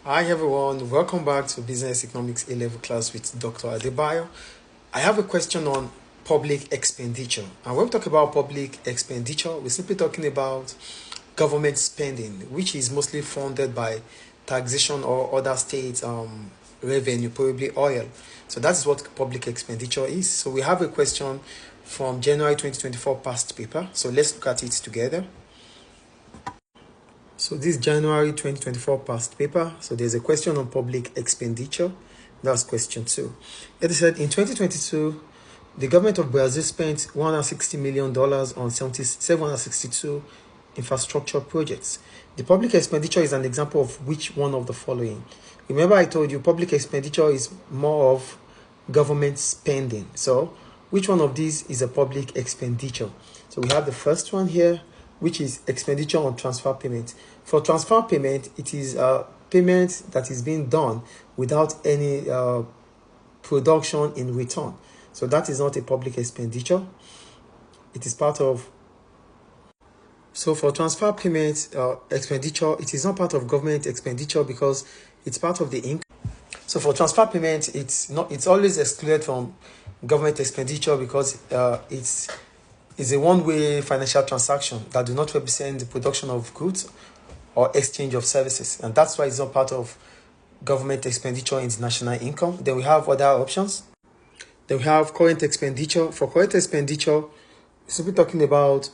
Hi everyone, welcome back to Business Economics A-Level class with Dr. Adebayo. I have a question on public expenditure. And when we talk about public expenditure, we're simply talking about government spending, which is mostly funded by taxation or other states' revenue, probably oil. So that's what public expenditure is. So we have a question from January 2024 past paper. So let's look at it together. So this January 2024 past paper. So there's a question on public expenditure. That's question 2. It said in 2022, the government of Brazil spent $160 million on 762 infrastructure projects. The public expenditure is an example of which one of the following? Remember I told you public expenditure is more of government spending. So which one of these is a public expenditure? So we have the first one here, which is expenditure on transfer payment. For transfer payment, it is a payment that is being done without any production in return. So that is not a public expenditure. It is part of. So for transfer payment expenditure, it is not part of government expenditure because it's part of the income. So for transfer payment, it's always excluded from government expenditure because it's a one-way financial transaction that do not represent the production of goods or exchange of services, and that's why it's not part of government expenditure in the national income. Then we have other options. Then we have current expenditure. For current expenditure, we're simply talking about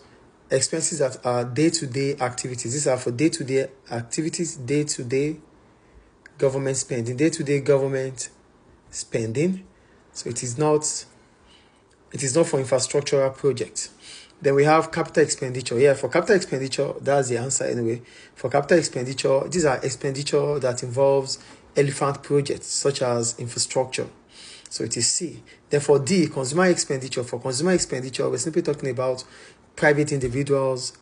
expenses that are day-to-day activities. These are for day-to-day activities, day-to-day government spending, day-to-day government spending. So it is not for infrastructural projects. Then we have capital expenditure. Yeah, for capital expenditure, that's the answer anyway. For capital expenditure, these are expenditure that involves elephant projects such as infrastructure. So it is C. Then for D, consumer expenditure. For consumer expenditure, we're simply talking about private individuals'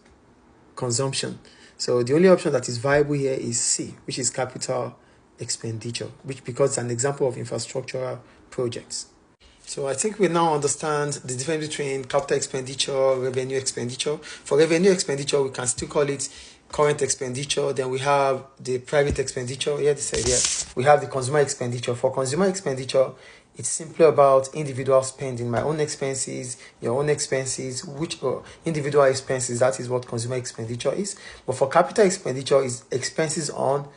consumption. So the only option that is viable here is C, which is capital expenditure, which because it's an example of infrastructural projects. So I think we now understand the difference between capital expenditure, revenue expenditure. For revenue expenditure, we can still call it current expenditure. Then we have the private expenditure. Yeah, this idea. We have the consumer expenditure. For consumer expenditure, it's simply about individual spending, my own expenses, your own expenses, which individual expenses. That is what consumer expenditure is. But for capital expenditure, is expenses on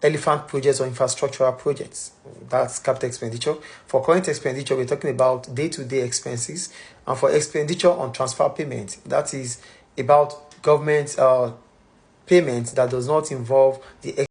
elephant projects or infrastructural projects. That's capital expenditure. For current expenditure, we're talking about day-to-day expenses. And for expenditure on transfer payment, that is about government payment that does not involve the